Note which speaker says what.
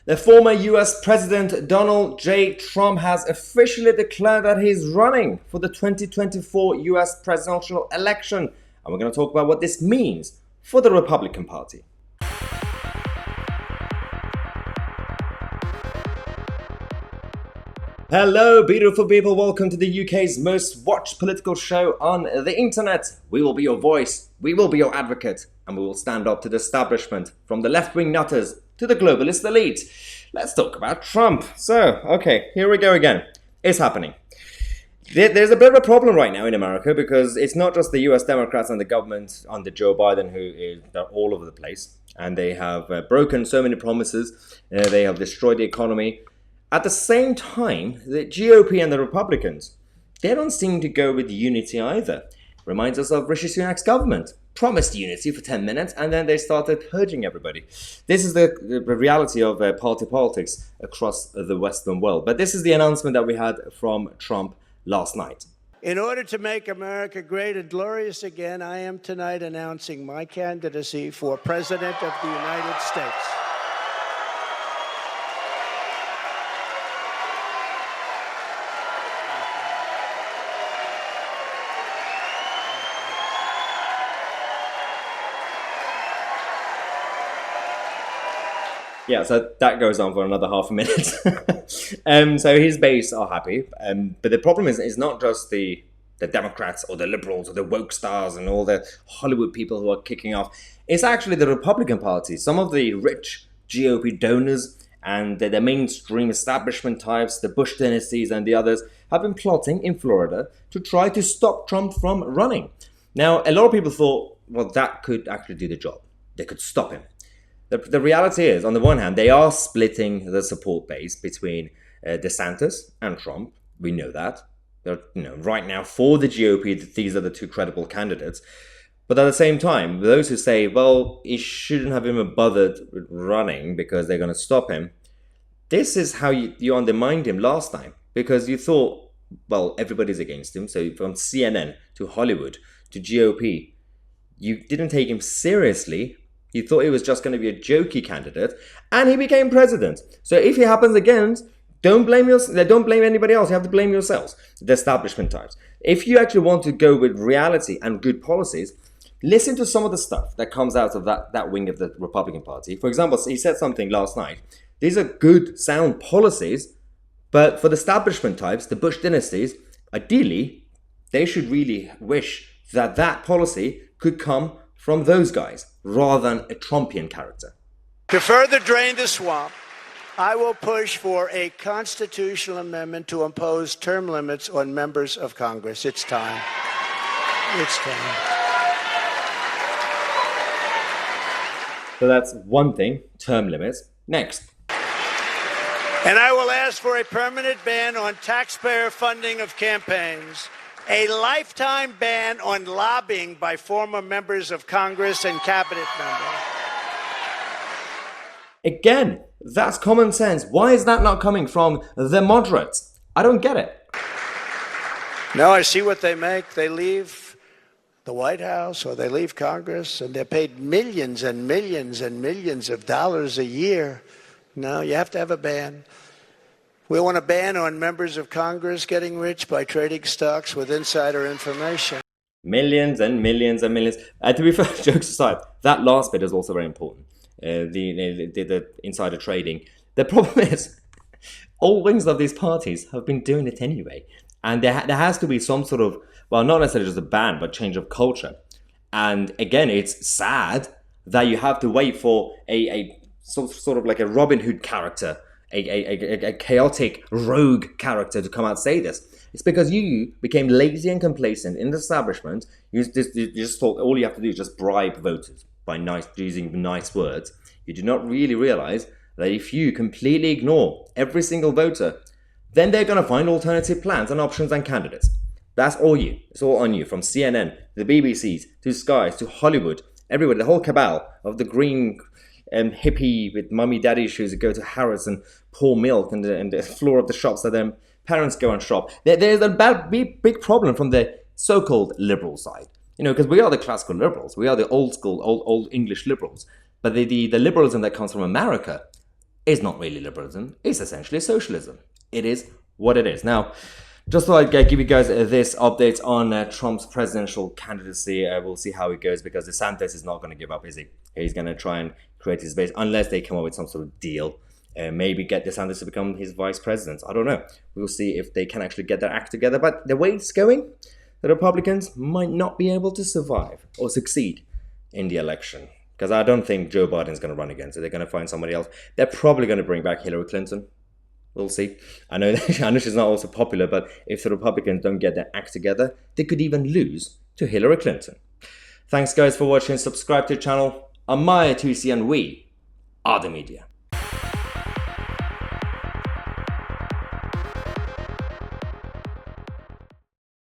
Speaker 1: The former US President Donald J. Trump has officially declared that he's running for the 2024 US presidential election. And we're going to talk about what this means for the Republican Party. Hello, beautiful people. Welcome to the UK's most watched political show on the internet. We will be your voice, we will be your advocate, and we will stand up to the establishment, from the left-wing nutters to the globalist elite. Let's talk about Trump. Okay, here we go again. It's happening. There's a bit of a problem right now in America because it's not just the US Democrats and the government under Joe Biden they're all over the place. And they have broken so many promises. They have destroyed the economy. At the same time, the GOP and the Republicans, they don't seem to go with unity either. Reminds us of Rishi Sunak's government. Promised unity for 10 minutes and then they started purging everybody. This is the reality of party politics across the Western world. But this is the announcement that we had from Trump last night.
Speaker 2: In order to make America great and glorious again, I am tonight announcing my candidacy for President of the United States.
Speaker 1: Yeah, so that goes on for another half a minute. So his base are happy. But the problem is not just the Democrats or the liberals or the woke stars and all the Hollywood people who are kicking off. It's actually the Republican Party. Some of the rich GOP donors and the mainstream establishment types, the Bush dynasties and the others, have been plotting in Florida to try to stop Trump from running. Now, a lot of people thought, well, that could actually do the job. They could stop him. The reality is, on the one hand, they are splitting the support base between DeSantis and Trump. We know that. They're, right now for the GOP, these are the two credible candidates. But at the same time, those who say, well, he shouldn't have even bothered running because they're going to stop him. This is how you undermined him last time, because you thought, well, everybody's against him. So from CNN to Hollywood to GOP, you didn't take him seriously. You thought he was just going to be a jokey candidate, and he became president. So if it happens again, don't blame anybody else. You have to blame yourselves, the establishment types. If you actually want to go with reality and good policies, listen to some of the stuff that comes out of that wing of the Republican Party. For example, he said something last night. These are good, sound policies, but for the establishment types, the Bush dynasties, ideally, they should really wish that policy could come from those guys, rather than a Trumpian character.
Speaker 2: To further drain the swamp, I will push for a constitutional amendment to impose term limits on members of Congress. It's time. It's time.
Speaker 1: So that's one thing, term limits. Next.
Speaker 2: And I will ask for a permanent ban on taxpayer funding of campaigns. A lifetime ban on lobbying by former members of Congress and cabinet members.
Speaker 1: Again, that's common sense. Why is that not coming from the moderates? I don't get it.
Speaker 2: No, I see what they make. They leave the White House or they leave Congress and they're paid millions and millions and millions of dollars a year. No, you have to have a ban. We want a ban on members of Congress getting rich by trading stocks with insider information.
Speaker 1: Millions and millions and millions. To be fair, jokes aside, that last bit is also very important. The insider trading. The problem is, all wings of these parties have been doing it anyway. And there has to be some sort of, well, not necessarily just a ban, but change of culture. And again, it's sad that you have to wait for a sort of like a Robin Hood character, a chaotic rogue character to come out and say this. It's because you became lazy and complacent in the establishment. You just thought all you have to do is just bribe voters by using nice words. You do not really realize that if you completely ignore every single voter, then they're going to find alternative plans and options and candidates. That's all you. It's all on you, from CNN, the BBCs, to Skies, to Hollywood, everybody, the whole cabal of the green hippie with mummy daddy issues that go to Harrods and pour milk and the floor of the shops that their parents go and shop. There's a big problem from the so-called liberal side. You know, because we are the classical liberals. We are the old school, old English liberals. But the liberalism that comes from America, is not really liberalism. It's essentially socialism. It is what it is. Now, just thought I'd give you guys this update on Trump's presidential candidacy. We'll see how it goes, because DeSantis is not going to give up, is he? He's going to try and create his base unless they come up with some sort of deal. Maybe get DeSantis to become his vice president. I don't know. We'll see if they can actually get their act together. But the way it's going, the Republicans might not be able to survive or succeed in the election. Because I don't think Joe Biden's going to run again, so they're going to find somebody else. They're probably going to bring back Hillary Clinton. We'll see. I know she's not also popular, but if the Republicans don't get their act together, they could even lose to Hillary Clinton. Thanks, guys, for watching. Subscribe to the channel. I'm Tousi, and we are the media.